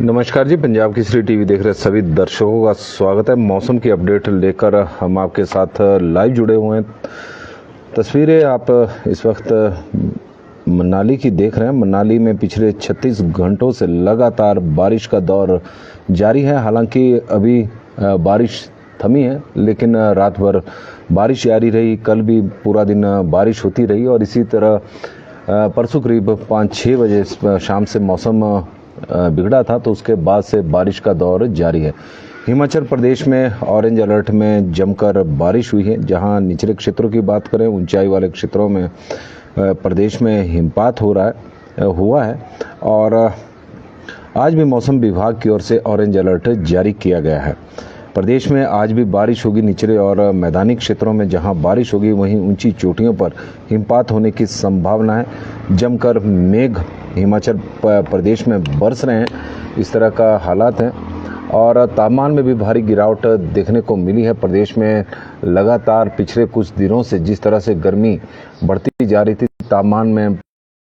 नमस्कार जी, पंजाब केसरी टीवी देख रहे सभी दर्शकों का स्वागत है। मौसम की अपडेट लेकर हम आपके साथ लाइव जुड़े हुए हैं। तस्वीरें आप इस वक्त मनाली की देख रहे हैं। मनाली में पिछले 36 घंटों से लगातार बारिश का दौर जारी है। हालांकि अभी बारिश थमी है, लेकिन रात भर बारिश जारी रही। कल भी पूरा दिन बारिश होती रही और इसी तरह परसों करीब 5-6 बजे शाम से मौसम बिगड़ा था, तो उसके बाद से बारिश का दौर जारी है। हिमाचल प्रदेश में ऑरेंज अलर्ट में जमकर बारिश हुई है। जहां निचले क्षेत्रों की बात करें, ऊंचाई वाले क्षेत्रों में प्रदेश में हिमपात हुआ है और आज भी मौसम विभाग की ओर से ऑरेंज अलर्ट जारी किया गया है। प्रदेश में आज भी बारिश होगी। निचले और मैदानी क्षेत्रों में जहां बारिश होगी, वहीं ऊंची चोटियों पर हिमपात होने की संभावना है। जमकर मेघ हिमाचल प्रदेश में बरस रहे हैं, इस तरह का हालात हैं और तापमान में भी भारी गिरावट देखने को मिली है। प्रदेश में लगातार पिछले कुछ दिनों से जिस तरह से गर्मी बढ़ती जा रही थी, तापमान में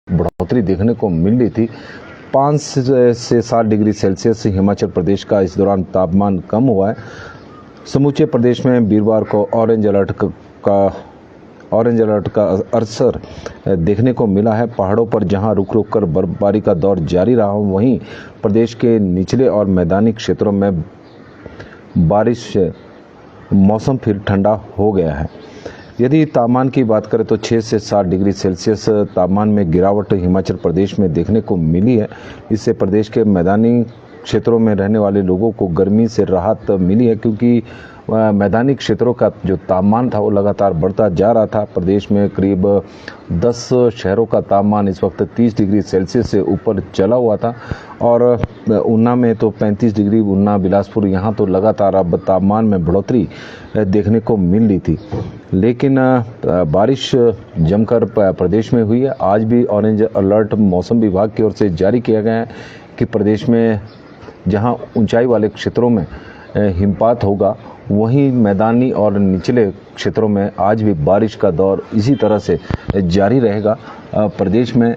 बढ़ोतरी देखने को मिल रही थी। 5 से 7 डिग्री सेल्सियस हिमाचल प्रदेश का इस दौरान तापमान कम हुआ है। समूचे प्रदेश में वीरवार को ऑरेंज अलर्ट का असर देखने को मिला है। पहाड़ों पर जहां रुक रुक कर बर्फबारी का दौर जारी रहा, वहीं प्रदेश के निचले और मैदानी क्षेत्रों में बारिश मौसम फिर ठंडा हो गया है। यदि तापमान की बात करें तो 6 से 7 डिग्री सेल्सियस तापमान में गिरावट हिमाचल प्रदेश में देखने को मिली है। इससे प्रदेश के मैदानी क्षेत्रों में रहने वाले लोगों को गर्मी से राहत मिली है, क्योंकि मैदानी क्षेत्रों का जो तापमान था वो लगातार बढ़ता जा रहा था। प्रदेश में करीब 10 शहरों का तापमान इस वक्त 30 डिग्री सेल्सियस से ऊपर चला हुआ था और ऊना में तो 35 डिग्री, ऊना, बिलासपुर, यहाँ तो लगातार अब तापमान में बढ़ोतरी देखने को मिल रही थी। लेकिन बारिश जमकर प्रदेश में हुई है। आज भी ऑरेंज अलर्ट मौसम विभाग की ओर से जारी किया गया है कि प्रदेश में जहां ऊंचाई वाले क्षेत्रों में हिमपात होगा, वहीं मैदानी और निचले क्षेत्रों में आज भी बारिश का दौर इसी तरह से जारी रहेगा। प्रदेश में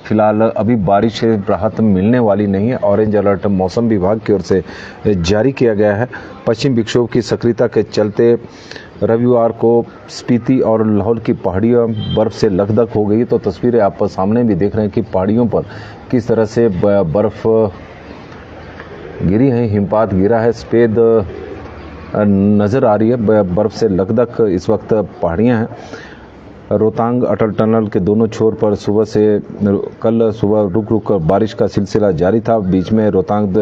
फिलहाल अभी बारिश से राहत मिलने वाली नहीं है। ऑरेंज अलर्ट मौसम विभाग की ओर से जारी किया गया है। पश्चिम विक्षोभ की सक्रियता के चलते रविवार को स्पीति और लाहौल की पहाड़ियां बर्फ से लकदक हो गई। तो तस्वीरें आप सामने भी देख रहे हैं कि पहाड़ियों पर किस तरह से बर्फ गिरी है, हिमपात गिरा है, सफ़ेद नज़र आ रही है। बर्फ से लकदक इस वक्त पहाड़ियां हैं। रोहतांग अटल टनल के दोनों छोर पर कल सुबह रुक रुक कर बारिश का सिलसिला जारी था। बीच में रोहतांग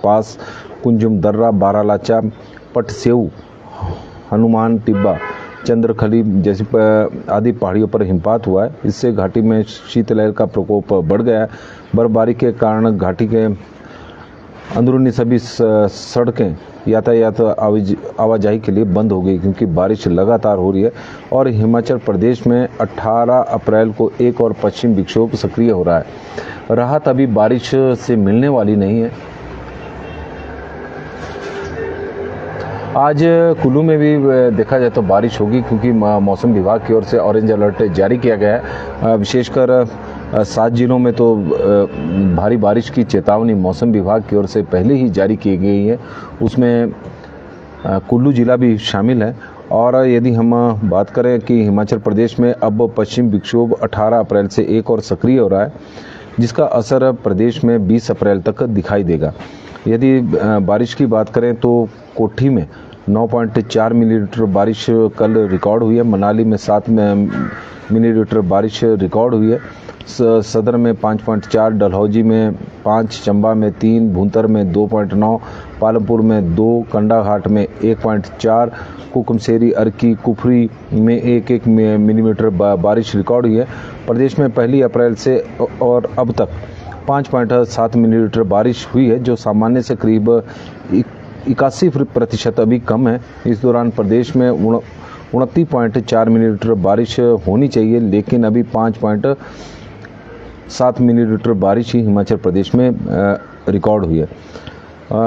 पास कुंजुम दर्रा, बारालाचा, पटसेऊ, हनुमान टिब्बा, चंद्रखली जैसी आदि पहाड़ियों पर हिमपात हुआ है। इससे घाटी में शीतलहर का प्रकोप बढ़ गया है। बर्फबारी के कारण घाटी के अंदरूनी सभी सड़कें यातायात आवाजाही के लिए बंद हो गई, क्योंकि बारिश लगातार हो रही है। और हिमाचल प्रदेश में 18 अप्रैल को एक और पश्चिम विक्षोभ सक्रिय हो रहा है। राहत अभी बारिश से मिलने वाली नहीं है। आज कुल्लू में भी देखा जाए तो बारिश होगी, क्योंकि मौसम विभाग की ओर से ऑरेंज अलर्ट जारी किया गया है। विशेषकर 7 जिलों में तो भारी बारिश की चेतावनी मौसम विभाग की ओर से पहले ही जारी की गई है। उसमें कुल्लू जिला भी शामिल है। और यदि हम बात करें कि हिमाचल प्रदेश में अब पश्चिम विक्षोभ 18 अप्रैल से एक और सक्रिय हो रहा है, जिसका असर प्रदेश में 20 अप्रैल तक दिखाई देगा। यदि बारिश की बात करें तो कोठी में 9.4 मिलीमीटर बारिश कल रिकॉर्ड हुई है। मनाली में 7 मिलीमीटर बारिश रिकॉर्ड हुई है। सदर में 5.4, डलहौजी में 5, चंबा में 3, भूंतर में 2.9, पालमपुर में 2, कंडाघाट में 1.4, कुकुमसेरी, अर्की, कुफरी में 1-1 मिलीमीटर बारिश रिकॉर्ड हुई है। प्रदेश में 1 अप्रैल से और अब तक 5.7 मिलीमीटर बारिश हुई है, जो सामान्य से करीब 81% अभी कम है। इस दौरान प्रदेश में 29.4 मिलीमीटर बारिश होनी चाहिए, लेकिन अभी 5.7 मिलीमीटर बारिश ही हिमाचल प्रदेश में रिकॉर्ड हुई है।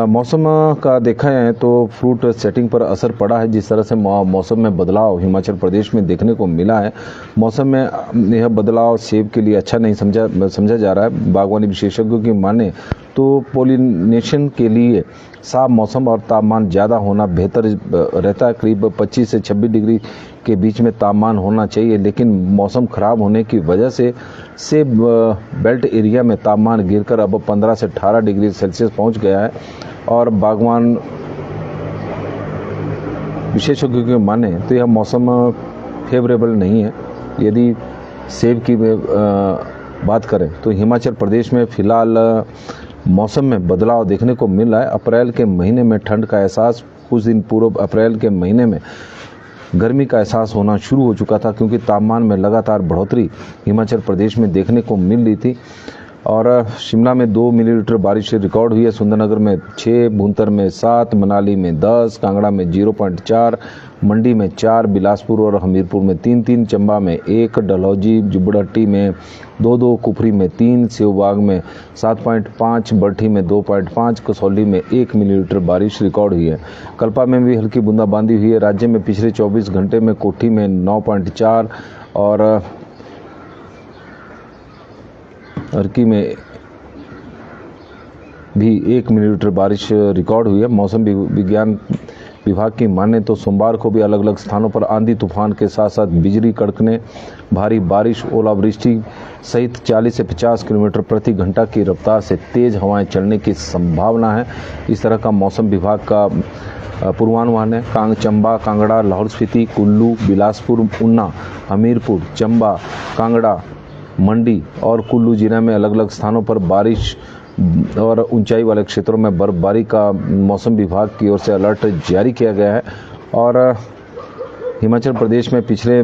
मौसम का देखा है तो फ्रूट सेटिंग पर असर पड़ा है। जिस तरह से मौसम में बदलाव हिमाचल प्रदेश में देखने को मिला है, मौसम में यह बदलाव सेब के लिए अच्छा नहीं समझा जा रहा है। बागवानी विशेषज्ञों की माने तो पोलिनेशन के लिए साफ मौसम और तापमान ज़्यादा होना बेहतर रहता है। करीब 25 से 26 डिग्री के बीच में तापमान होना चाहिए, लेकिन मौसम खराब होने की वजह से सेब बेल्ट एरिया में तापमान गिरकर अब 15 से 18 डिग्री सेल्सियस पहुंच गया है। और बागवान विशेषज्ञों के माने तो यह मौसम फेवरेबल नहीं है। यदि सेब की बात करें तो हिमाचल प्रदेश में फिलहाल मौसम में बदलाव देखने को मिल रहा है। अप्रैल के महीने में ठंड का एहसास, कुछ दिन पूर्व अप्रैल के महीने में गर्मी का एहसास होना शुरू हो चुका था, क्योंकि तापमान में लगातार बढ़ोतरी हिमाचल प्रदेश में देखने को मिल रही थी। और शिमला में 2 मिलीमीटर बारिश रिकॉर्ड हुई है, सुंदरनगर में 6, भुंतर में 7, मनाली में 10, कांगड़ा में 0.4, मंडी में 4, बिलासपुर और हमीरपुर में 3, चंबा में 1, डलहौजी जुब्बड़हट्टी में 2, कुफरी में 3, सेवबाग में 7.5, बरठी में 2.5, कसौली में 1 मिलीमीटर बारिश रिकॉर्ड हुई है। कल्पा में भी हल्की बूंदाबांदी हुई है। राज्य में पिछले 24 घंटे में कोठी में 9.4 और अर्की में भी 1 मिलीमीटर बारिश रिकॉर्ड हुई है। मौसम विज्ञान विभाग की माने तो सोमवार को भी अलग अलग स्थानों पर आंधी तूफान के साथ साथ बिजली कड़कने, भारी बारिश, ओलावृष्टि सहित 40 से 50 किलोमीटर प्रति घंटा की रफ्तार से तेज हवाएं चलने की संभावना है। इस तरह का मौसम विभाग का पूर्वानुमान है। चंबा, कांगड़ा, लाहौल स्पीति, कुल्लू, बिलासपुर, ऊना, हमीरपुर, चंबा, कांगड़ा, मंडी और कुल्लू जिले में अलग अलग स्थानों पर बारिश और ऊंचाई वाले क्षेत्रों में बर्फबारी का मौसम विभाग की ओर से अलर्ट जारी किया गया है। और हिमाचल प्रदेश में पिछले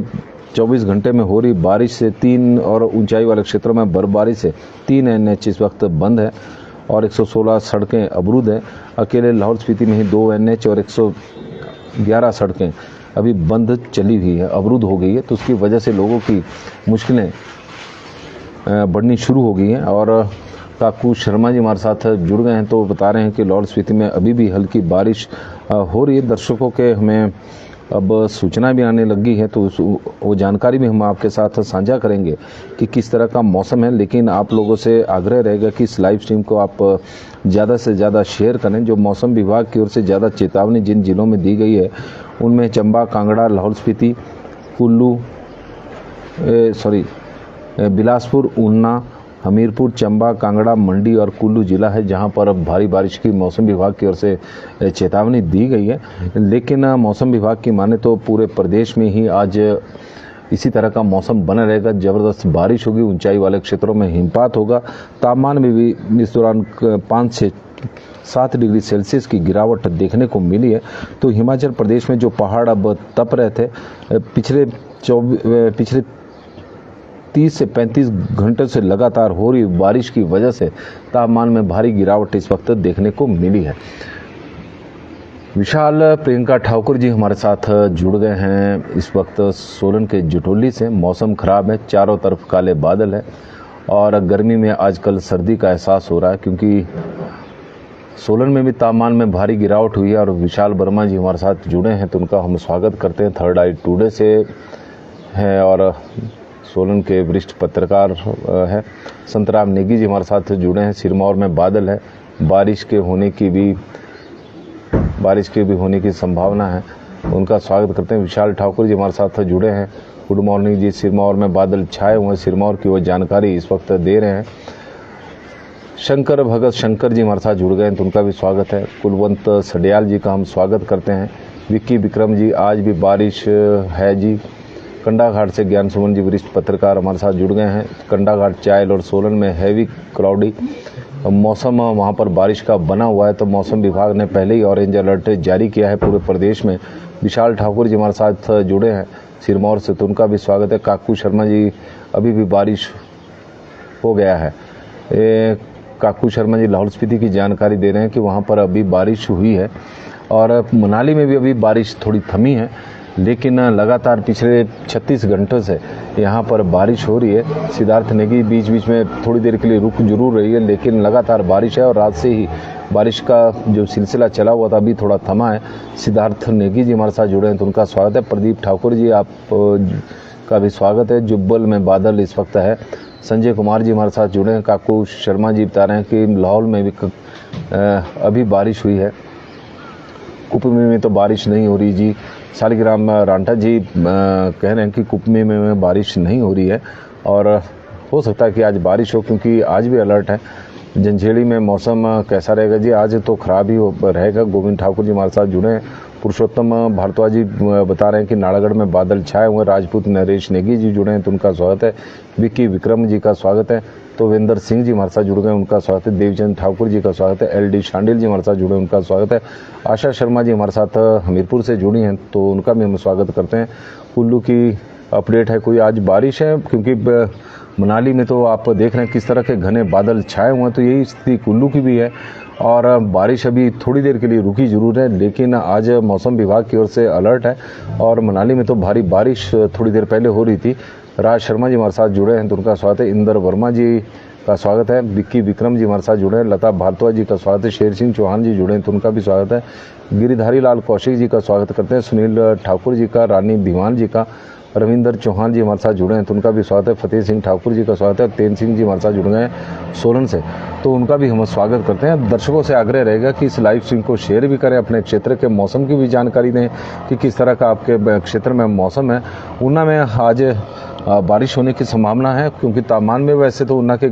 24 घंटे में हो रही बारिश से 3 और ऊंचाई वाले क्षेत्रों में बर्फबारी से 3 NH इस वक्त बंद है और 116 सड़कें अवरुद्ध हैं। अकेले लाहौल स्पीति में ही 2 NH और 111 सड़कें अभी बंद चली हुई है, अवरुद्ध हो गई है। तो उसकी वजह से लोगों की मुश्किलें बढ़नी शुरू हो गई हैं। और काकू शर्मा जी हमारे साथ जुड़ गए हैं, तो बता रहे हैं कि लाहौल स्पीति में अभी भी हल्की बारिश हो रही है। दर्शकों के हमें अब सूचना भी आने लगी है, तो वो जानकारी भी हम आपके साथ साझा करेंगे कि किस तरह का मौसम है। लेकिन आप लोगों से आग्रह रहेगा कि इस लाइव स्ट्रीम को आप ज़्यादा से ज़्यादा शेयर करें। जो मौसम विभाग की ओर से ज़्यादा चेतावनी जिन जिलों में दी गई है उनमें चंबा, कांगड़ा, लाहौल स्पीति, कुल्लू बिलासपुर, ऊना, हमीरपुर, चंबा, कांगड़ा, मंडी और कुल्लू जिला है, जहां पर अब भारी बारिश की मौसम विभाग की ओर से चेतावनी दी गई है। लेकिन मौसम विभाग की माने तो पूरे प्रदेश में ही आज इसी तरह का मौसम बना रहेगा। ज़बरदस्त बारिश होगी, ऊंचाई वाले क्षेत्रों में हिमपात होगा। तापमान में भी इस दौरान 5 से 7 डिग्री सेल्सियस की गिरावट देखने को मिली है। तो हिमाचल प्रदेश में जो पहाड़ अब तप रहे थे, पिछले 30 से 35 घंटे से लगातार हो रही बारिश की वजह से तापमान में भारी गिरावट इस वक्त देखने को मिली है। विशाल प्रियंका ठाकुर जी हमारे साथ जुड़ गए हैं इस वक्त सोलन के जटोली से। मौसम खराब है, चारों तरफ काले बादल है और गर्मी में आजकल सर्दी का एहसास हो रहा है, क्योंकि सोलन में भी तापमान में भारी गिरावट हुई है। और विशाल वर्मा जी हमारे साथ जुड़े हैं, तो उनका हम स्वागत करते हैं। थर्ड आई टुडे से है और सोलन के वरिष्ठ पत्रकार है। संतराम नेगी जी हमारे साथ जुड़े हैं। सिरमौर में बादल है, बारिश के भी होने की संभावना है, उनका स्वागत करते हैं। विशाल ठाकुर जी हमारे साथ जुड़े हैं। गुड मॉर्निंग जी। सिरमौर में बादल छाए हुए हैं, सिरमौर की वो जानकारी इस वक्त दे रहे हैं। शंकर भगत शंकर जी हमारे साथ जुड़ गए हैं, तो उनका भी स्वागत है। कुलवंत सडियाल जी का हम स्वागत करते हैं। विक्की विक्रम जी, आज भी बारिश है जी। कंडाघाट से ज्ञान सुमन जी वरिष्ठ पत्रकार हमारे साथ जुड़ गए हैं। कंडाघाट, चायल और सोलन में हैवी क्लाउडी मौसम वहां पर बारिश का बना हुआ है, तो मौसम विभाग ने पहले ही ऑरेंज अलर्ट जारी किया है पूरे प्रदेश में। विशाल ठाकुर जी हमारे साथ जुड़े हैं सिरमौर से, तो उनका भी स्वागत है। काकू शर्मा जी, अभी भी बारिश हो गया है। काकू शर्मा जी लाहौल स्पीति की जानकारी दे रहे हैं कि वहाँ पर अभी बारिश हुई है और मनाली में भी अभी बारिश थोड़ी थमी है, लेकिन लगातार पिछले 36 घंटों से यहाँ पर बारिश हो रही है। सिद्धार्थ नेगी बीच बीच में थोड़ी देर के लिए रुक जरूर रही है, लेकिन लगातार बारिश है और रात से ही बारिश का जो सिलसिला चला हुआ था अभी थोड़ा थमा है। सिद्धार्थ नेगी जी हमारे साथ जुड़े हैं तो उनका स्वागत है। प्रदीप ठाकुर जी आप का भी स्वागत है। जुब्बल में बादल इस वक्त है। संजय कुमार जी हमारे साथ जुड़े हैं। काकू शर्मा जी बता रहे हैं कि लाहौल में भी अभी बारिश हुई है। कुपमी में तो बारिश नहीं हो रही जी। शालिग्राम रांटा जी कह रहे हैं कि कुपमी में बारिश नहीं हो रही है और हो सकता है कि आज बारिश हो, क्योंकि आज भी अलर्ट है। जंजेड़ी में मौसम कैसा रहेगा जी? आज तो खराब ही रहेगा। गोविंद ठाकुर जी हमारे साथ जुड़े हैं। पुरुषोत्तम भारद्वाज जी बता रहे हैं कि नालागढ़ में बादल छाए हुए। राजपूत नरेश नेगी जी जुड़े हैं तो उनका स्वागत है। विक्की विक्रम जी का स्वागत है। तो वेंदर सिंह जी हमारे साथ जुड़ गए, उनका स्वागत है। देवचंद ठाकुर जी का स्वागत है। LD शांडिल जी हमारे साथ जुड़े, उनका स्वागत है। आशा शर्मा जी हमारे साथ हमीरपुर से जुड़ी हैं तो उनका भी हम स्वागत करते हैं। कुल्लू की अपडेट है कोई? आज बारिश है, क्योंकि मनाली में तो आप देख रहे हैं किस तरह के घने बादल छाए हुए हैं, तो यही स्थिति कुल्लू की भी है और बारिश अभी थोड़ी देर के लिए रुकी जरूर है, लेकिन आज मौसम विभाग की ओर से अलर्ट है और मनाली में तो भारी बारिश थोड़ी देर पहले हो रही थी। राज शर्मा जी हमारे साथ जुड़े हैं तो उनका स्वागत है। इंदर वर्मा जी का स्वागत है। विक्की विक्रम जी हमारे साथ जुड़े हैं। लता भारद्वाज जी का स्वागत है। शेर सिंह चौहान जी जुड़े हैं तो उनका भी स्वागत है। गिरिधारी लाल कौशिक जी का स्वागत करते हैं। सुनील ठाकुर जी का, रानी दीवान जी का, रविंदर चौहान जी हमारे साथ जुड़े हैं तो उनका भी स्वागत है। फतेह सिंह ठाकुर जी का स्वागत है। तेन सिंह जी हमारे साथ जुड़ गए हैं सोलन से, तो उनका भी हम स्वागत करते हैं। दर्शकों से आग्रह रहेगा कि इस लाइव स्ट्रीम को शेयर भी करें, अपने क्षेत्र के मौसम की भी जानकारी दें कि किस तरह का आपके क्षेत्र में मौसम है। ऊना में आज बारिश होने की संभावना है, क्योंकि तापमान में वैसे तो ऊना के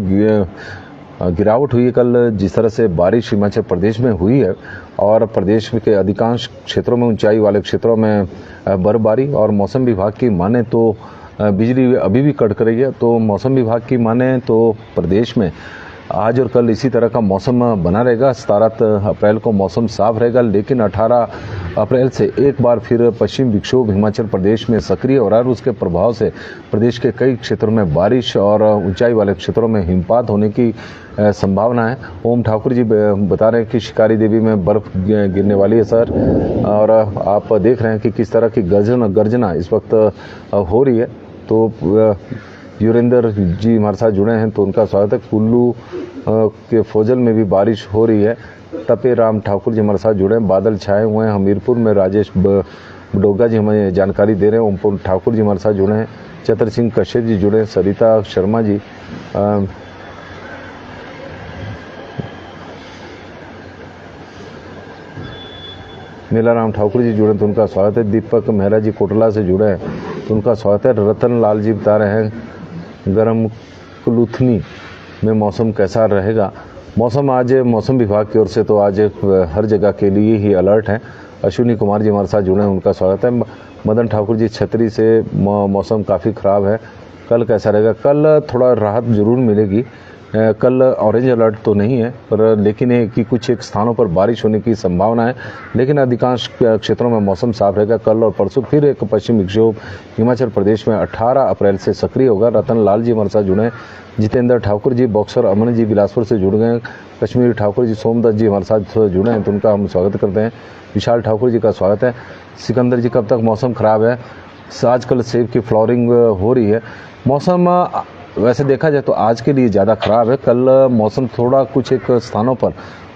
गिरावट हुई है। कल जिस तरह से बारिश हिमाचल प्रदेश में हुई है और प्रदेश के अधिकांश क्षेत्रों में, ऊंचाई वाले क्षेत्रों में बर्फबारी, और मौसम विभाग की माने तो बिजली अभी भी कड़क रही है। तो मौसम विभाग की माने तो प्रदेश में आज और कल इसी तरह का मौसम बना रहेगा। 17 अप्रैल को मौसम साफ रहेगा, लेकिन 18 अप्रैल से एक बार फिर पश्चिम विक्षोभ हिमाचल प्रदेश में सक्रिय हो रहा है और उसके प्रभाव से प्रदेश के कई क्षेत्रों में बारिश और ऊंचाई वाले क्षेत्रों में हिमपात होने की संभावना है। ओम ठाकुर जी बता रहे हैं कि शिकारी देवी में बर्फ गिरने वाली है सर, और आप देख रहे हैं कि किस तरह की गर्जना इस वक्त हो रही है। तो युरेंद्र जी हमारे साथ जुड़े हैं तो उनका स्वागत है। कुल्लू के फोजल में भी बारिश हो रही है। टपे राम ठाकुर जी हमारे साथ जुड़े हैं। बादल छाए हुए हैं। हमीरपुर में राजेश बडोगा जी हमें जानकारी दे रहे हैं। ओम ठाकुर जी हमारे साथ जुड़े हैं। चतर सिंह कश्यप जी जुड़े हैं। सरिता शर्मा जी, नीलाराम ठाकुर जी जुड़े तो उनका स्वागत है। दीपक मेहरा जी कोटला से जुड़े हैं तो उनका स्वागत है। रतन लाल जी बता रहे हैं गरम कुलूथनी में मौसम कैसा रहेगा? मौसम आज मौसम विभाग की ओर से तो आज हर जगह के लिए ही अलर्ट है। अश्विनी कुमार जी हमारे साथ जुड़े हैं, उनका स्वागत है। मदन ठाकुर जी छतरी से मौसम काफ़ी ख़राब है, कल कैसा रहेगा? कल थोड़ा राहत जरूर मिलेगी। कल ऑरेंज अलर्ट तो नहीं है, पर लेकिन है कि कुछ एक स्थानों पर बारिश होने की संभावना है, लेकिन अधिकांश क्षेत्रों में मौसम साफ रहेगा। कल और परसों फिर एक पश्चिम विक्षोभ हिमाचल प्रदेश में 18 अप्रैल से सक्रिय होगा। रतन लाल जी हमारे साथ जुड़े हैं। जितेंद्र ठाकुर जी बॉक्सर, अमन जी बिलासपुर से जुड़ गए। कश्मीरी ठाकुर जी सोमदत्त जी हमारे साथ जुड़े हैं तो उनका हम स्वागत करते हैं। विशाल ठाकुर जी का स्वागत है। सिकंदर जी कब तक मौसम ख़राब है? आजकल सेब की फ्लावरिंग हो रही है। मौसम वैसे देखा जाए तो आज के लिए ज़्यादा ख़राब है। कल मौसम थोड़ा कुछ एक स्थानों पर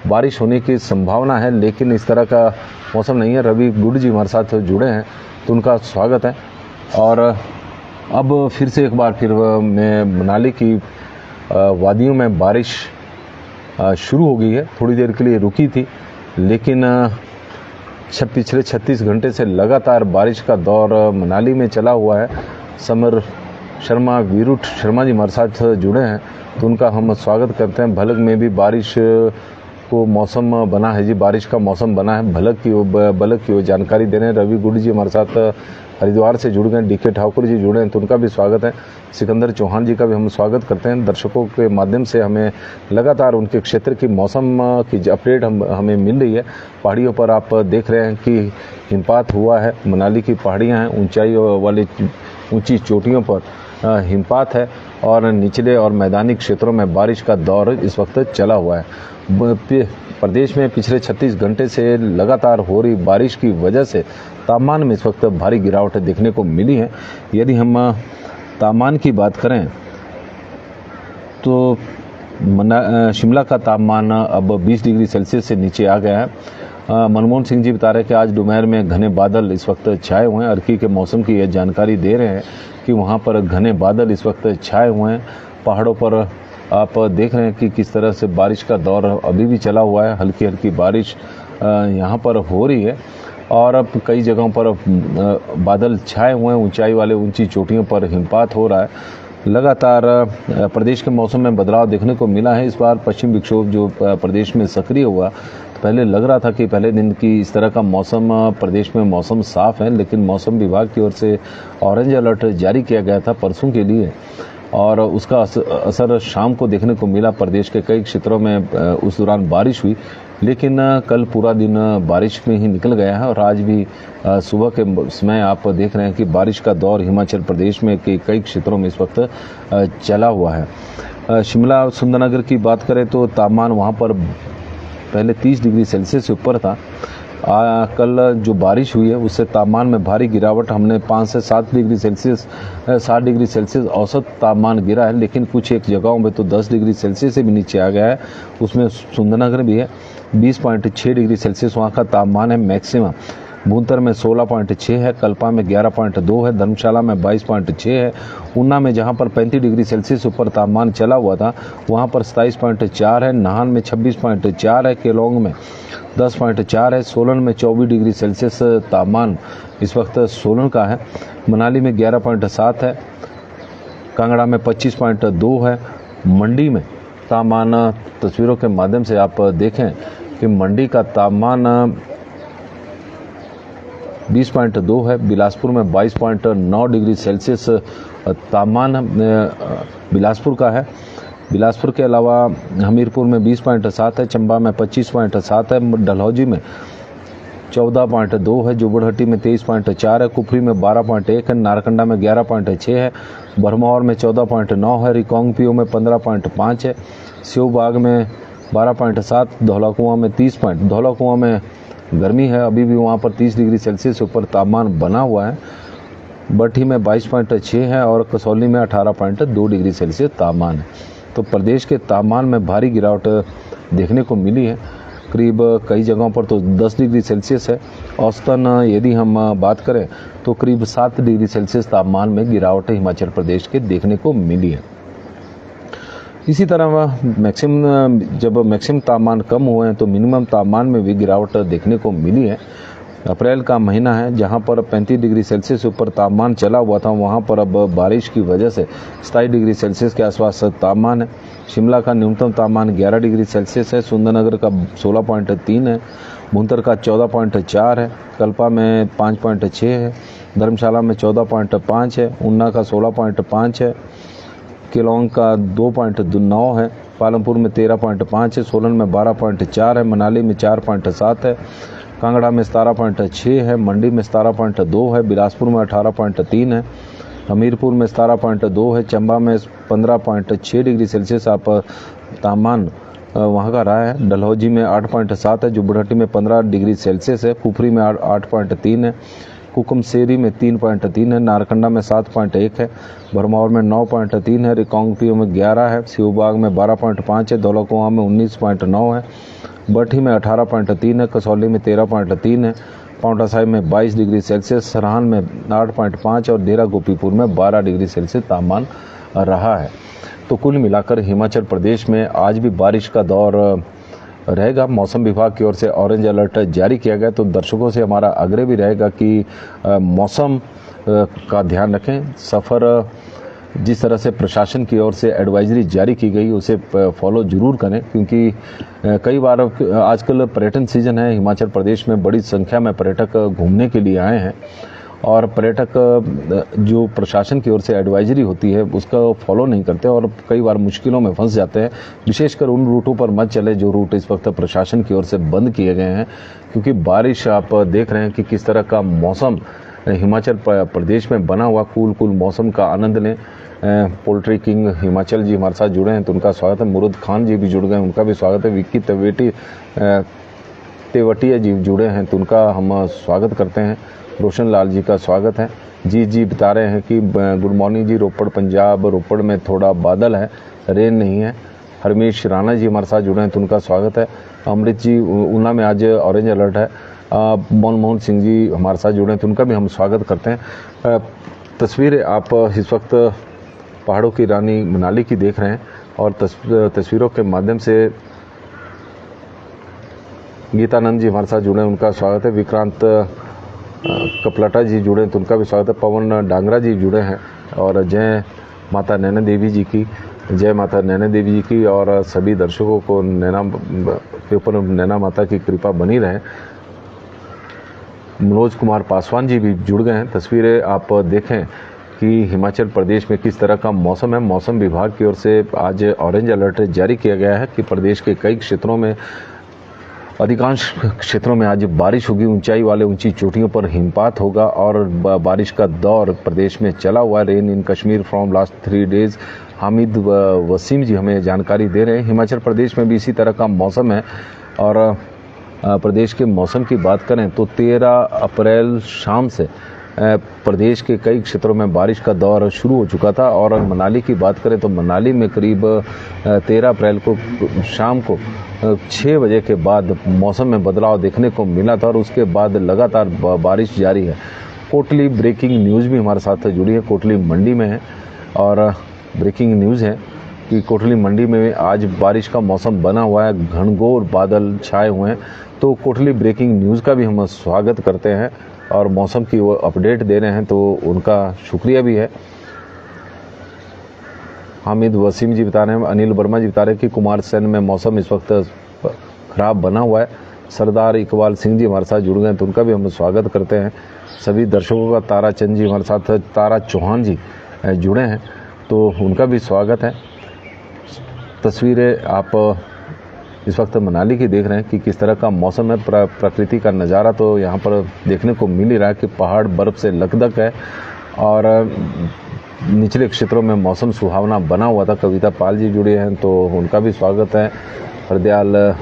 बारिश होने की संभावना है, लेकिन इस तरह का मौसम नहीं है। रवि गुड जी हमारे साथ जुड़े हैं तो उनका स्वागत है। और अब फिर से एक बार फिर मैं मनाली की वादियों में बारिश शुरू हो गई है। थोड़ी देर के लिए रुकी थी, लेकिन पिछले 36 घंटे से लगातार बारिश का दौर मनाली में चला हुआ है। समर शर्मा, वीरुट शर्मा जी हमारे साथ जुड़े हैं तो उनका हम स्वागत करते हैं। भलक में भी बारिश को मौसम बना है जी, बारिश का मौसम बना है। बलक की वो जानकारी दे रहे हैं। रवि गुड जी हमारे साथ हरिद्वार से जुड़ गए। DK ठाकुर जी जुड़े हैं तो उनका भी स्वागत है। सिकंदर चौहान जी का भी हम स्वागत करते हैं। दर्शकों के माध्यम से हमें लगातार उनके क्षेत्र की मौसम की अपडेट हमें मिल रही है। पहाड़ियों पर आप देख रहे हैं कि हिमपात हुआ है। मनाली की पहाड़ियाँ हैं, ऊंचाई वाली ऊंची चोटियों पर हिमपात है और निचले और मैदानी क्षेत्रों में बारिश का दौर इस वक्त चला हुआ है। प्रदेश में पिछले 36 घंटे से लगातार हो रही बारिश की वजह से तापमान में इस वक्त भारी गिरावट देखने को मिली है। यदि हम तापमान की बात करें तो शिमला का तापमान अब 20 डिग्री सेल्सियस से नीचे आ गया है। मनमोहन सिंह जी बता रहे हैं कि आज दोपहर में घने बादल इस वक्त छाए हुए हैं। अर्की के मौसम की यह जानकारी दे रहे हैं कि वहां पर घने बादल इस वक्त छाए हुए हैं। पहाड़ों पर आप देख रहे हैं कि किस तरह से बारिश का दौर अभी भी चला हुआ है। हल्की हल्की बारिश यहाँ पर हो रही है और अब कई जगहों पर बादल छाए हुए हैं। ऊंचाई वाले ऊंची चोटियों पर हिमपात हो रहा है। लगातार प्रदेश के मौसम में बदलाव देखने को मिला है। इस बार पश्चिम विक्षोभ जो प्रदेश में सक्रिय हुआ, तो पहले लग रहा था कि पहले दिन की इस तरह का मौसम प्रदेश में मौसम साफ है, लेकिन मौसम विभाग की ओर से ऑरेंज अलर्ट जारी किया गया था परसों के लिए और उसका असर शाम को देखने को मिला। प्रदेश के कई क्षेत्रों में उस दौरान बारिश हुई, लेकिन कल पूरा दिन बारिश में ही निकल गया है और आज भी सुबह के समय आप देख रहे हैं कि बारिश का दौर हिमाचल प्रदेश में के कई क्षेत्रों में इस वक्त चला हुआ है। शिमला सुंदरनगर की बात करें तो तापमान वहां पर पहले 30 डिग्री सेल्सियस से ऊपर था। कल जो बारिश हुई है उससे तापमान में भारी गिरावट, हमने 5 से 7 डिग्री सेल्सियस 7 डिग्री सेल्सियस औसत तापमान गिरा है, लेकिन कुछ एक जगहों में तो 10 डिग्री सेल्सियस से भी नीचे आ गया है। उसमें सुंदरनगर भी है। 20.6 डिग्री सेल्सियस वहाँ का तापमान है मैक्सिमम। भूंतर में 16.6 है, कल्पा में 11.2 है, धर्मशाला में 22.6 है, ऊना में जहां पर 35 डिग्री सेल्सियस ऊपर तापमान चला हुआ था वहां पर 27.4 है, नाहन में 26.4 है, केलोंग में 10.4 है, सोलन में 24 डिग्री सेल्सियस तापमान इस वक्त सोलन का है, मनाली में 11.7 है, कांगड़ा में 25.2 है, मंडी में तापमान तस्वीरों के माध्यम से आप देखें कि मंडी का तापमान 20.2 है, बिलासपुर में 22.9 डिग्री सेल्सियस तापमान बिलासपुर का है। बिलासपुर के अलावा हमीरपुर में 20.7 है, चंबा में 25.7 है, डलहौजी में 14.2 है, जुबड़हट्टी में 23.4 है, कुफरी में 12.1 है, नारकंडा में 11.6 है, भरमौर में 14.9 है, रिकांगपिओ में 15.5 है, सेवबाग में 12.7, धौलाकुआं में 30. धौलाकुआं में गर्मी है, अभी भी वहाँ पर 30 डिग्री सेल्सियस ऊपर तापमान बना हुआ है। बट्ठी में 22.6 है और कसौली में 18.2 डिग्री सेल्सियस तापमान है। तो प्रदेश के तापमान में भारी गिरावट देखने को मिली है। करीब कई जगहों पर तो 10 डिग्री सेल्सियस है। औसतन यदि हम बात करें तो करीब 7 डिग्री सेल्सियस तापमान में गिरावट हिमाचल प्रदेश के देखने को मिली है। इसी तरह जब मैक्सिमम तापमान कम हुए हैं तो मिनिमम तापमान में भी गिरावट देखने को मिली है। अप्रैल का महीना है, जहां पर 35 डिग्री सेल्सियस ऊपर तापमान चला हुआ था, वहां पर अब बारिश की वजह से 27 डिग्री सेल्सियस के आसपास तापमान है। शिमला का न्यूनतम तापमान 11 डिग्री सेल्सियस है, सुंदरनगर का 16.3 है, भूंतर का 14.4 है, कल्पा में 5.6 है, धर्मशाला में 14.5 है, ऊना का 16.5 है, केलोंग का 2.9 है, पालमपुर में 13.5 है, सोलन में 12.4 है, मनाली में 4.7 है, कांगड़ा में 17.6 है, मंडी में 17.2 है, बिलासपुर में 18.3 है, हमीरपुर में 17.2 है, चंबा में 15.6 डिग्री सेल्सियस आप तापमान वहाँ का रहा है, डलहौजी में 8.7 है, जुबड़हट्टी में 15 डिग्री सेल्सियस है, कुफरी में 8.3 है, कुकुमसेरी में 3.3 है, नारकंडा में 7.1 है, भरमौर में 9.3 है, रिकांगपिओ में 11 है, सेवबाग में 12.5 है, धौलाकुआं में 19.9 है, बट्ठी में 18.3 है, कसौली में 13.3 है, पांवटा साहिब में 22 डिग्री सेल्सियस, सरहान में 8.5 और डेरा गोपीपुर में 12 डिग्री सेल्सियस तापमान रहा है। तो कुल मिलाकर हिमाचल प्रदेश में आज भी बारिश का दौर रहेगा। मौसम विभाग की ओर से ऑरेंज अलर्ट जारी किया गया, तो दर्शकों से हमारा आग्रह भी रहेगा कि मौसम का ध्यान रखें। सफ़र जिस तरह से प्रशासन की ओर से एडवाइजरी जारी की गई उसे फॉलो जरूर करें, क्योंकि कई बार आजकल पर्यटन सीजन है, हिमाचल प्रदेश में बड़ी संख्या में पर्यटक घूमने के लिए आए हैं और पर्यटक जो प्रशासन की ओर से एडवाइजरी होती है उसका फॉलो नहीं करते और कई बार मुश्किलों में फंस जाते हैं। विशेषकर उन रूटों पर मत चले जो रूट इस वक्त प्रशासन की ओर से बंद किए गए हैं, क्योंकि बारिश आप देख रहे हैं कि किस तरह का मौसम हिमाचल प्रदेश में बना हुआ। कूल मौसम का आनंद लें। पोल्ट्री किंग हिमाचल जी हमारे साथ जुड़े हैं तो उनका स्वागत है। मुरुद खान जी भी जुड़ गए, उनका भी स्वागत है। विक्की तेवटिया जी जुड़े हैं तो उनका हम स्वागत करते हैं। रोशन लाल जी का स्वागत है। जी बता रहे हैं कि गुड मॉर्निंग जी, रोपड़ पंजाब, रोपड़ में थोड़ा बादल है, रेन नहीं है। हरमेश राणा जी हमारे साथ जुड़े हैं तो उनका स्वागत है। अमृत जी, ऊना में आज ऑरेंज अलर्ट है। मनमोहन सिंह जी हमारे साथ जुड़े हैं तो उनका भी हम स्वागत करते हैं। तस्वीरें आप इस वक्त पहाड़ों की रानी मनाली की देख रहे हैं और तस्वीरों के माध्यम से गीतानंद जी हमारे साथ जुड़े हैं, उनका स्वागत है। विक्रांत कपलाटा जी जुड़े हैं तो उनका भी स्वागत है। पवन डांगरा जी जुड़े हैं और जय माता नैना देवी जी की, जय माता नैना देवी जी की और सभी दर्शकों को के ऊपर नैना माता की कृपा बनी रहे। मनोज कुमार पासवान जी भी जुड़ गए हैं। तस्वीरें आप देखें कि हिमाचल प्रदेश में किस तरह का मौसम है। मौसम विभाग की ओर से आज ऑरेंज अलर्ट जारी किया गया है कि प्रदेश के कई क्षेत्रों में, अधिकांश क्षेत्रों में आज बारिश होगी। ऊंची चोटियों पर हिमपात होगा और बारिश का दौर प्रदेश में चला हुआ। Rain in Kashmir from last 3 days. Hamid Waseem ji हमें जानकारी दे रहे हैं। हिमाचल प्रदेश में भी इसी तरह का मौसम है और प्रदेश के मौसम की बात करें तो 13 अप्रैल शाम से प्रदेश के कई क्षेत्रों में बारिश का दौर शुरू हो चुका था। और मनाली की बात करें तो मनाली में करीब 13 अप्रैल को शाम को 6 बजे के बाद मौसम में बदलाव देखने को मिला था और उसके बाद लगातार बारिश जारी है। कोटली ब्रेकिंग न्यूज़ भी हमारे साथ जुड़ी है, कोटली मंडी में है और ब्रेकिंग न्यूज़ है कि कोटली मंडी में आज बारिश का मौसम बना हुआ है, घनघोर बादल छाए हुए हैं। तो कोटली ब्रेकिंग न्यूज़ का भी हम स्वागत करते हैं और मौसम की वो अपडेट दे रहे हैं तो उनका शुक्रिया भी है। हामिद वसीम जी बता रहे हैं, अनिल वर्मा जी बता रहे हैं कि कुमारसैन में मौसम इस वक्त खराब बना हुआ है। सरदार इकबाल सिंह जी हमारे साथ जुड़ गए हैं तो उनका भी हम स्वागत करते हैं। सभी दर्शकों का तारा चंद जी हमारे साथ, तारा चौहान जी जुड़े हैं तो उनका भी स्वागत है। तस्वीरें आप इस वक्त मनाली की देख रहे हैं कि किस तरह का मौसम है। प्रकृति का नज़ारा तो यहाँ पर देखने को मिल ही रहा है कि पहाड़ बर्फ़ से लकदक है और निचले क्षेत्रों में मौसम सुहावना बना हुआ था। कविता पाल जी जुड़े हैं तो उनका भी स्वागत है। हरदयाल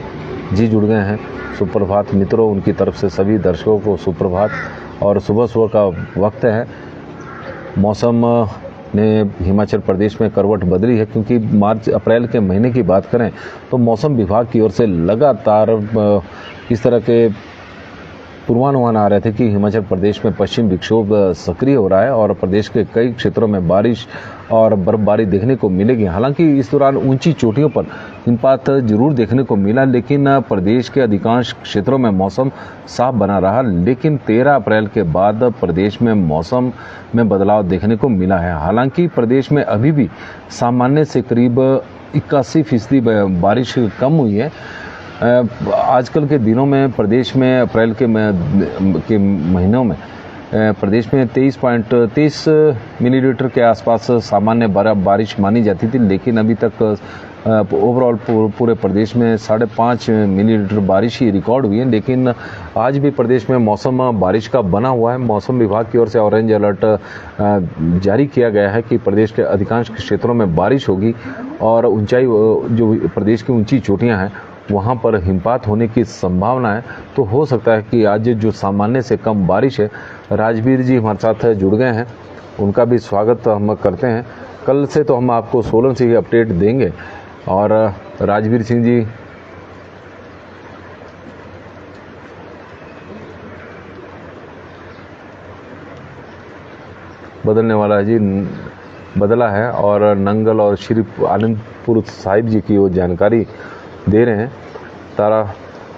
जी जुड़ गए हैं। सुप्रभात मित्रों, उनकी तरफ से सभी दर्शकों को सुप्रभात। और सुबह का वक्त है। मौसम ने हिमाचल प्रदेश में करवट बदली है क्योंकि मार्च अप्रैल के महीने की बात करें तो मौसम विभाग की ओर से लगातार इस तरह के पूर्वानुमान आ रहे थे कि हिमाचल प्रदेश में पश्चिम विक्षोभ सक्रिय हो रहा है और प्रदेश के कई क्षेत्रों में बारिश और बर्फबारी देखने को मिलेगी। हालांकि इस दौरान ऊंची चोटियों पर हिमपात जरूर देखने को मिला, लेकिन प्रदेश के अधिकांश क्षेत्रों में मौसम साफ बना रहा। लेकिन 13 अप्रैल के बाद प्रदेश में मौसम में बदलाव देखने को मिला है। हालांकि प्रदेश में अभी भी सामान्य से करीब 81% बारिश कम हुई है। आजकल के दिनों में प्रदेश में अप्रैल के महीनों में प्रदेश में 23.23 मिलीमीटर के आसपास सामान्य बारिश मानी जाती थी, लेकिन अभी तक ओवरऑल पूरे प्रदेश में 5.5 मिलीमीटर बारिश ही रिकॉर्ड हुई है। लेकिन आज भी प्रदेश में मौसम बारिश का बना हुआ है। मौसम विभाग की ओर से ऑरेंज अलर्ट जारी किया गया है कि प्रदेश के अधिकांश क्षेत्रों में बारिश होगी और ऊंचाई जो प्रदेश की ऊंची चोटियां हैं वहाँ पर हिमपात होने की संभावना है। तो हो सकता है कि आज जो सामान्य से कम बारिश है। राजवीर जी हमारे साथ जुड़ गए हैं, उनका भी स्वागत हम करते हैं। कल से तो हम आपको सोलन से ही अपडेट देंगे और राजवीर सिंह जी बदलने वाला है जी, बदला है और नंगल और श्री आनंदपुर साहिब जी की वो जानकारी दे रहे हैं।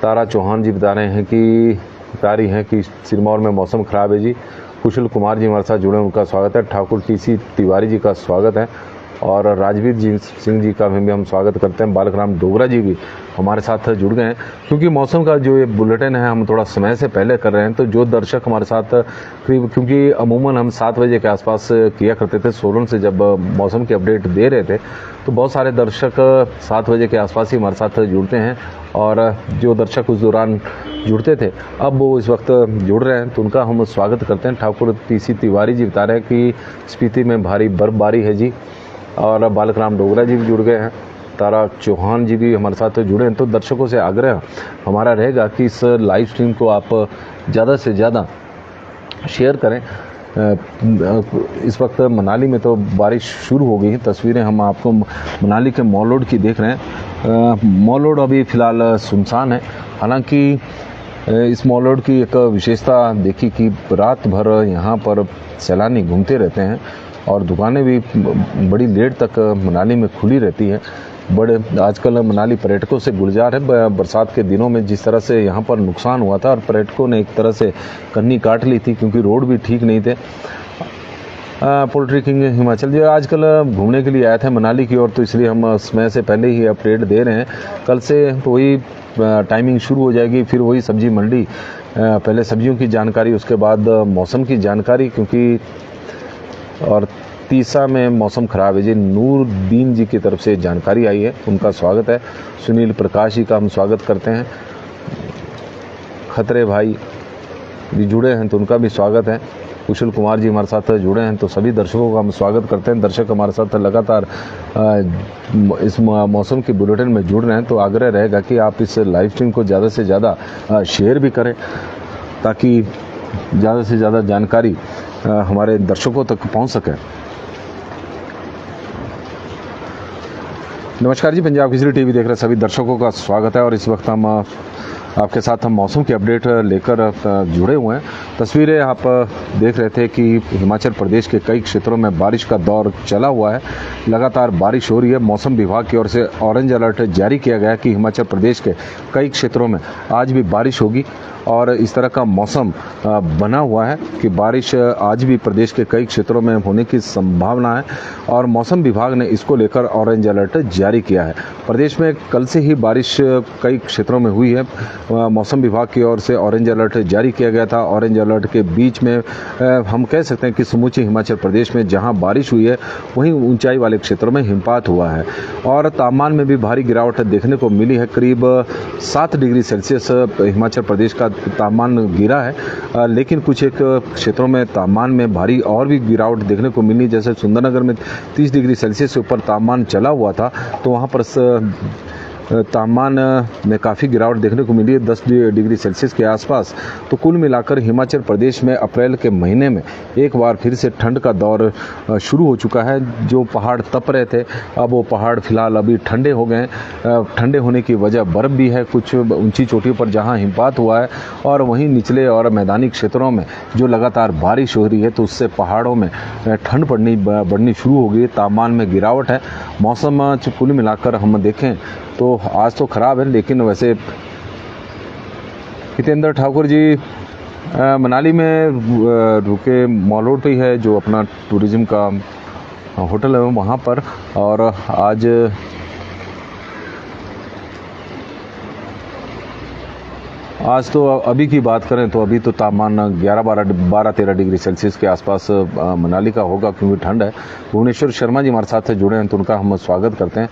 तारा चौहान जी बता रहे हैं कि सिरमौर में मौसम खराब है जी। कुशल कुमार जी हमारे साथ जुड़े हैं, उनका स्वागत है। ठाकुर टीसी तिवारी जी का स्वागत है। और राजवीर जी सिंह जी का भी हम स्वागत करते हैं। बालक राम डोगरा जी भी हमारे साथ जुड़ गए हैं। क्योंकि मौसम का जो ये बुलेटिन है हम थोड़ा समय से पहले कर रहे हैं, तो जो दर्शक हमारे साथ करीब, क्योंकि अमूमन हम 7 बजे के आसपास किया करते थे सोलन से, जब मौसम की अपडेट दे रहे थे, तो बहुत सारे दर्शक 7 बजे के आसपास ही हमारे साथ जुड़ते हैं। और जो दर्शक उस दौरान जुड़ते थे अब वो इस वक्त जुड़ रहे हैं, तो उनका हम स्वागत करते हैं। ठाकुर पीसी तिवारी जी बता रहे हैं कि स्पीति में भारी बर्फबारी है जी। और बालक राम डोगरा जी भी जुड़ गए हैं, तारा चौहान जी भी हमारे साथ जुड़े हैं। तो दर्शकों से आग्रह हमारा रहेगा कि इस लाइव स्ट्रीम को आप ज़्यादा से ज़्यादा शेयर करें। इस वक्त मनाली में तो बारिश शुरू हो गई है। तस्वीरें हम आपको मनाली के मॉल रोड की देख रहे हैं। मॉल रोड अभी फ़िलहाल सुनसान है। हालांकि इस मॉल रोड की एक विशेषता देखी कि रात भर यहाँ पर सैलानी घूमते रहते हैं और दुकानें भी बड़ी लेट तक मनाली में खुली रहती है। बड़े आजकल मनाली पर्यटकों से गुलजार है। बरसात के दिनों में जिस तरह से यहाँ पर नुकसान हुआ था और पर्यटकों ने एक तरह से कन्नी काट ली थी, क्योंकि रोड भी ठीक नहीं थे। पोल्ट्री किंग हिमाचल जी आजकल घूमने के लिए आया था मनाली की ओर, तो इसलिए हम समय से पहले ही अपडेट दे रहे हैं। कल से वही टाइमिंग शुरू हो जाएगी, फिर वही सब्जी मंडी, पहले सब्जियों की जानकारी, उसके बाद मौसम की जानकारी, क्योंकि और तीसा में मौसम ख़राब है जी। नूरदीन जी की तरफ से जानकारी आई है, उनका स्वागत है। सुनील प्रकाश जी का हम स्वागत करते हैं। खतरे भाई भी जुड़े हैं, तो उनका भी स्वागत है। कुशल कुमार जी हमारे साथ जुड़े हैं, तो सभी दर्शकों का हम स्वागत करते हैं। दर्शक हमारे साथ लगातार इस मौसम के बुलेटिन में जुड़ रहे हैं, तो आग्रह रहेगा कि आप इस लाइव स्ट्रीम को ज़्यादा से ज़्यादा शेयर भी करें, ताकि ज़्यादा से ज़्यादा जानकारी हमारे दर्शकों तक पहुंच सके। नमस्कार जी, पंजाब केसरी टीवी देख रहे सभी दर्शकों का स्वागत है। और इस वक्त हम आपके साथ मौसम की अपडेट लेकर जुड़े हुए हैं। तस्वीरें आप देख रहे थे कि हिमाचल प्रदेश के कई क्षेत्रों में बारिश का दौर चला हुआ है। लगातार बारिश हो रही है। मौसम विभाग की ओर से ऑरेंज अलर्ट जारी किया गया है कि हिमाचल प्रदेश के कई क्षेत्रों में आज भी बारिश होगी। और इस तरह का मौसम बना हुआ है कि बारिश आज भी प्रदेश के कई क्षेत्रों में होने की संभावना है। और मौसम विभाग ने इसको लेकर ऑरेंज अलर्ट जारी किया है। प्रदेश में कल से ही बारिश कई क्षेत्रों में हुई है। मौसम विभाग की ओर से ऑरेंज अलर्ट जारी किया गया था। ऑरेंज अलर्ट के बीच में हम कह सकते हैं कि समूचे हिमाचल प्रदेश में जहां बारिश हुई है, वहीं ऊंचाई वाले क्षेत्रों में हिमपात हुआ है। और तापमान में भी भारी गिरावट देखने को मिली है। करीब 7 डिग्री सेल्सियस हिमाचल प्रदेश का तापमान गिरा है। लेकिन कुछ एक क्षेत्रों में तापमान में भारी और भी गिरावट देखने को मिली। जैसे सुंदरनगर में 30 डिग्री सेल्सियस से ऊपर तापमान चला हुआ था, तो वहाँ पर तापमान में काफ़ी गिरावट देखने को मिली है, 10 डिग्री सेल्सियस के आसपास। तो कुल मिलाकर हिमाचल प्रदेश में अप्रैल के महीने में एक बार फिर से ठंड का दौर शुरू हो चुका है। जो पहाड़ तप रहे थे, अब वो पहाड़ फिलहाल अभी ठंडे हो गए। ठंडे होने की वजह बर्फ़ भी है कुछ ऊंची चोटियों पर जहां हिमपात हुआ है, और वहीं निचले और मैदानी क्षेत्रों में जो लगातार बारिश हो रही है, तो उससे पहाड़ों में ठंड बढ़नी शुरू हो गई। तापमान में गिरावट है। मौसम कुल मिलाकर हम देखें तो आज तो ख़राब है, लेकिन वैसे हितेंद्र ठाकुर जी मनाली में रुके मॉल रोड पे ही है, जो अपना टूरिज़्म का होटल है वहाँ पर। और आज तो अभी की बात करें तो अभी तो तापमान 12-13 डिग्री सेल्सियस के आसपास मनाली का होगा, क्योंकि ठंड है। भुवनेश्वर शर्मा जी हमारे साथ जुड़े हैं, तो उनका हम स्वागत करते हैं।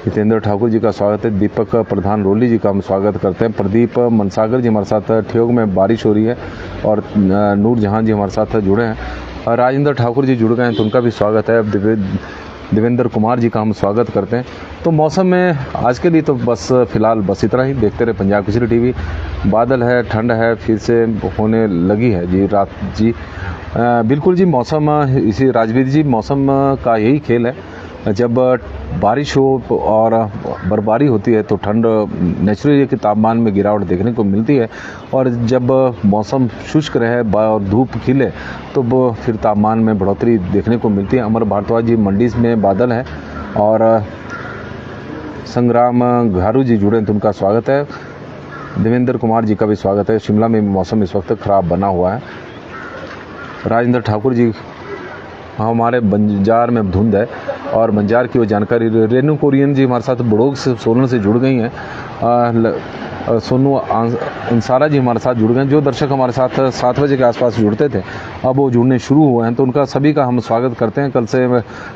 हितेंद्र ठाकुर जी का स्वागत है। दीपक प्रधान रोली जी का हम स्वागत करते हैं। प्रदीप मनसागर जी हमारे साथ ठियोग में बारिश हो रही है। और नूर जहां जी हमारे साथ जुड़े हैं। राजेंद्र ठाकुर जी जुड़ गए हैं, तो उनका भी स्वागत है। देवेंद्र कुमार जी का हम स्वागत करते हैं। तो मौसम में आज के लिए तो फिलहाल इतना ही। देखते रहे पंजाब केसरी टीवी। बादल है, ठंड है, फिर से होने लगी है जी रात जी। बिल्कुल जी, मौसम इसी राजवीर जी, मौसम का यही खेल है। जब बारिश हो और बर्फबारी होती है तो ठंड नेचुरली के तापमान में गिरावट देखने को मिलती है। और जब मौसम शुष्क रहे और धूप खिले तो फिर तापमान में बढ़ोतरी देखने को मिलती है। अमर भारद्वाज जी मंडी में बादल है। और संग्राम घारू जी जुड़े, तो उनका स्वागत है। देवेंद्र कुमार जी का भी स्वागत है। शिमला में मौसम इस वक्त ख़राब बना हुआ है। राजेंद्र ठाकुर जी हमारे बंजार में धुंध है और बंजार की वो जानकारी रेनू कोरियन जी हमारे साथ बड़ोग से सोलन से जुड़ गई हैं। सोनू अंसारा जी हमारे साथ जुड़ गए। जो दर्शक हमारे साथ 7 बजे के आसपास जुड़ते थे अब वो जुड़ने शुरू हुए हैं, तो उनका सभी का हम स्वागत करते हैं। कल से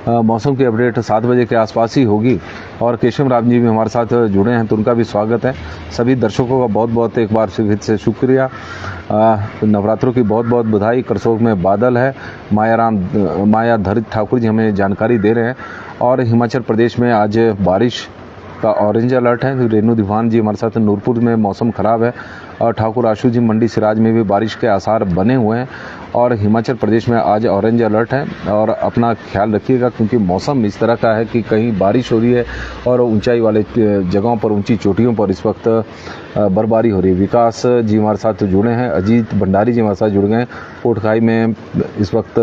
मौसम की अपडेट 7 बजे के आसपास ही होगी और केशव राम जी भी हमारे साथ जुड़े हैं, तो उनका भी स्वागत है। सभी दर्शकों का बहुत बहुत एक बार फिर से शुक्रिया। नवरात्रों की बहुत बहुत बधाई। करसोग में बादल है। माया धरित ठाकुर जी हमें जानकारी दे रहे हैं। और हिमाचल प्रदेश में आज बारिश का ऑरेंज अलर्ट है। रेनू दीवान जी हमारे साथ नूरपुर में मौसम ख़राब है और ठाकुर आशु जी मंडी सिराज में भी बारिश के आसार बने हुए हैं और हिमाचल प्रदेश में आज ऑरेंज अलर्ट है। और अपना ख्याल रखिएगा क्योंकि मौसम इस तरह का है कि कहीं बारिश हो रही है और ऊंचाई वाले जगहों पर, ऊंची चोटियों पर इस वक्त बर्फबारी हो रही है। विकास जी हमारे साथ जुड़े हैं। अजीत भंडारी जी हमारे साथ जुड़ गए हैं। कोटखाई में इस वक्त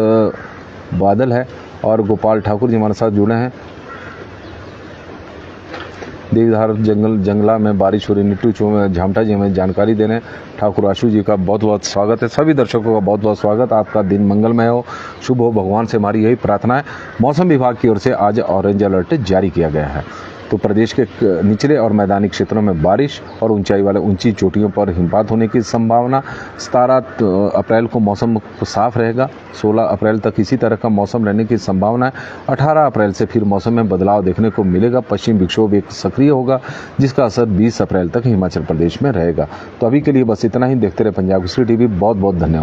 बादल है और गोपाल ठाकुर जी हमारे साथ जुड़े हैं। देवधार जंगला में बारिश हो रही। निट्टू झामटा जी हमें जानकारी दे रहे हैं। ठाकुर आशु जी का बहुत बहुत स्वागत है। सभी दर्शकों का बहुत बहुत स्वागत। आपका दिन मंगलमय हो, शुभ हो, भगवान से हमारी यही प्रार्थना है। मौसम विभाग की ओर से आज ऑरेंज अलर्ट जारी किया गया है। तो प्रदेश के निचले और मैदानी क्षेत्रों में बारिश और ऊंचाई वाले ऊंची चोटियों पर हिमपात होने की संभावना। 17 अप्रैल को मौसम साफ रहेगा। 16 अप्रैल तक इसी तरह का मौसम रहने की संभावना है। 18 अप्रैल से फिर मौसम में बदलाव देखने को मिलेगा। पश्चिम विक्षोभ एक सक्रिय होगा जिसका असर 20 अप्रैल तक हिमाचल प्रदेश में रहेगा। तो अभी के लिए बस इतना ही। देखते रहे पंजाब केसरी टीवी। बहुत बहुत धन्यवाद।